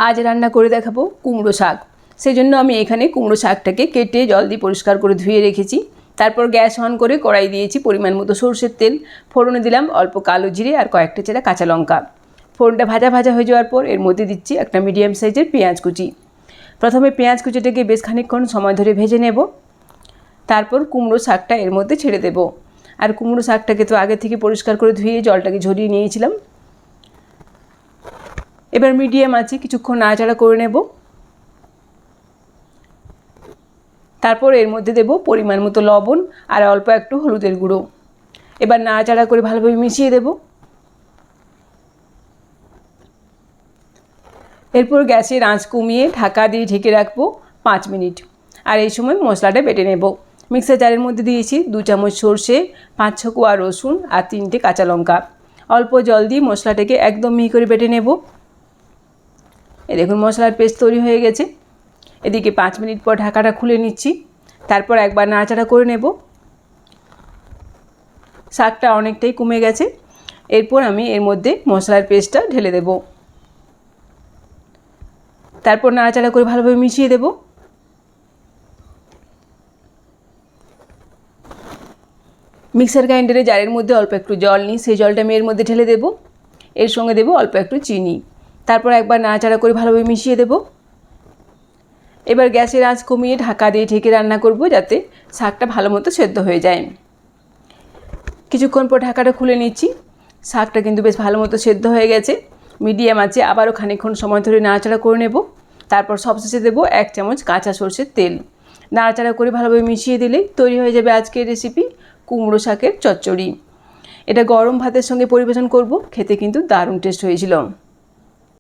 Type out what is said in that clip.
আজ রান্না করে দেখাবো কুমড়ো শাক। সেই জন্য আমি এখানে কুমড়ো শাকটাকে কেটে জল দিয়ে পরিষ্কার করে ধুয়ে রেখেছি। তারপর গ্যাস অন করে কড়াই দিয়েছি পরিমাণ মতো সরষের তেল, ফোড়নে দিলাম অল্প কালো জিরে আর কয়েকটা চেরা কাঁচা লঙ্কা। ফোড়নটা ভাজা ভাজা হয়ে যাওয়ার পর এর মধ্যে দিচ্ছি একটা মিডিয়াম সাইজের পেঁয়াজ কুচি। প্রথমে পেঁয়াজ কুচিটাকে বেশ খানিকক্ষণ সময় ধরে ভেজে নেব। তারপর কুমড়ো শাকটা এর মধ্যে ছেড়ে দেব। আর কুমড়ো শাকটাকে তো আগে থেকে পরিষ্কার করে ধুয়ে জলটাকে ঝরিয়ে নিয়েছিলাম। এবার মিডিয়াম আছে কিছুক্ষণ নাড়াচাড়া করে নেব। তারপর এর মধ্যে দেব পরিমাণ মতো লবণ আর অল্প একটু হলুদের গুঁড়ো। এবার নাড়াচাড়া করে ভালোভাবে মিশিয়ে দেব। এরপর গ্যাসের আঁচ কমিয়ে ঢাকা দিয়ে ঢেকে রাখবো 5 মিনিট। আর এই সময় মশলাটা বেটে নেব। মিক্সার জারের মধ্যে দিয়েছি 2 চামচ সরষে, 5-6 কোয়া রসুন আর 3টে কাঁচা লঙ্কা। অল্প জল দিয়ে মশলাটাকে একদম মিহি করে বেটে নেব। এই দেখুন মশলার পেস্ট তৈরি হয়ে গেছে। এদিকে 5 মিনিট পর ঢাকাটা খুলে নিচ্ছি। তারপর একবার নাড়াচাড়া করে নেব। শাকটা অনেকটাই কমে গেছে। এরপর আমি এর মধ্যে মশলার পেস্টটা ঢেলে দেব। তারপর নাড়াচাড়া করে ভালোভাবে মিশিয়ে দেব। মিক্সার গ্রাইন্ডারে জারের মধ্যে অল্প একটু জল নিই, সেই জলটা আমি এর মধ্যে ঢেলে দেব। এর সঙ্গে দেব অল্প একটু চিনি। তারপর একবার নাড়াচাড়া করে ভালোভাবে মিশিয়ে দেব। এবার গ্যাসের আঁচ কমিয়ে ঢাকা দিয়ে ঢেকে রান্না করব, যাতে শাকটা ভালো মতো সেদ্ধ হয়ে যায়। কিছুক্ষণ পর ঢাকাটা খুলে নিচ্ছি। শাকটা কিন্তু বেশ ভালো মতো সেদ্ধ হয়ে গেছে। মিডিয়াম আছে আবারও খানিকক্ষণ সময় ধরে নাড়াচাড়া করে নেব। তারপর সবশেষে দেব 1 চামচ কাঁচা সরষের তেল। নাড়াচাড়া করে ভালোভাবে মিশিয়ে দিলেই তৈরি হয়ে যাবে আজকের রেসিপি কুমড়ো শাকের চচ্চড়ি। এটা গরম ভাতের সঙ্গে পরিবেশন করব, খেতে কিন্তু দারুণ টেস্ট হয়েছিল।